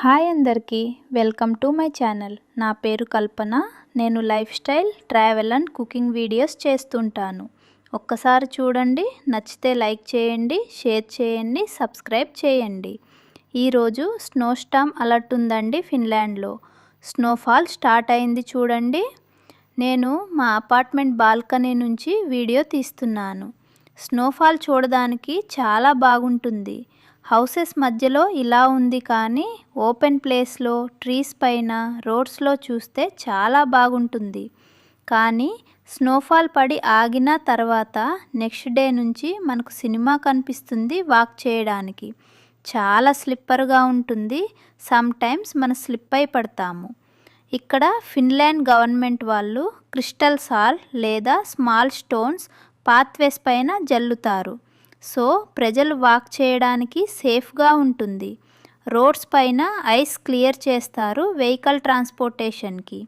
Hi అందరికీ, welcome to my channel. నా పేరు కల్పన. నేను life style, travel and cooking videos చేస్తుంటాను. ఒక్కసారి చూడండి, నచ్చితే లైక్ చేయండి, షేర్ చేయండి, సబ్స్క్రైబ్ చేయండి. ఈరోజు స్నో స్టార్మ్ అలర్ట్ ఉందండి ఫిన్లాండ్లో. స్నోఫాల్ స్టార్ట్ అయింది చూడండి. నేను మా అపార్ట్మెంట్ బాల్కనీ నుంచి వీడియో తీస్తున్నాను. స్నోఫాల్ చూడడానికి చాలా బాగుంటుంది. హౌసెస్ మధ్యలో ఇలా ఉంది, కానీ ఓపెన్ ప్లేస్లో, ట్రీస్ పైన, రోడ్స్లో చూస్తే చాలా బాగుంటుంది. కానీ స్నోఫాల్ పడి ఆగిన తర్వాత నెక్స్ట్ డే నుంచి మనకు సినిమా కనిపిస్తుంది వాక్ చేయడానికి. చాలా స్లిప్పర్గా ఉంటుంది. సమ్ టైమ్స్ మనం స్లిప్ అయి పడతాము. ఇక్కడ ఫిన్లాండ్ గవర్నమెంట్ వాళ్ళు క్రిస్టల్ సాల్ట్ లేదా స్మాల్ స్టోన్స్ పాత్వేస్ పైన జల్లుతారు. సో ప్రజలు వాక్ చేయడానికి సేఫ్గా ఉంటుంది. రోడ్స్ పైన ఐస్ క్లియర్ చేస్తారు వెహికల్ ట్రాన్స్పోర్టేషన్కి.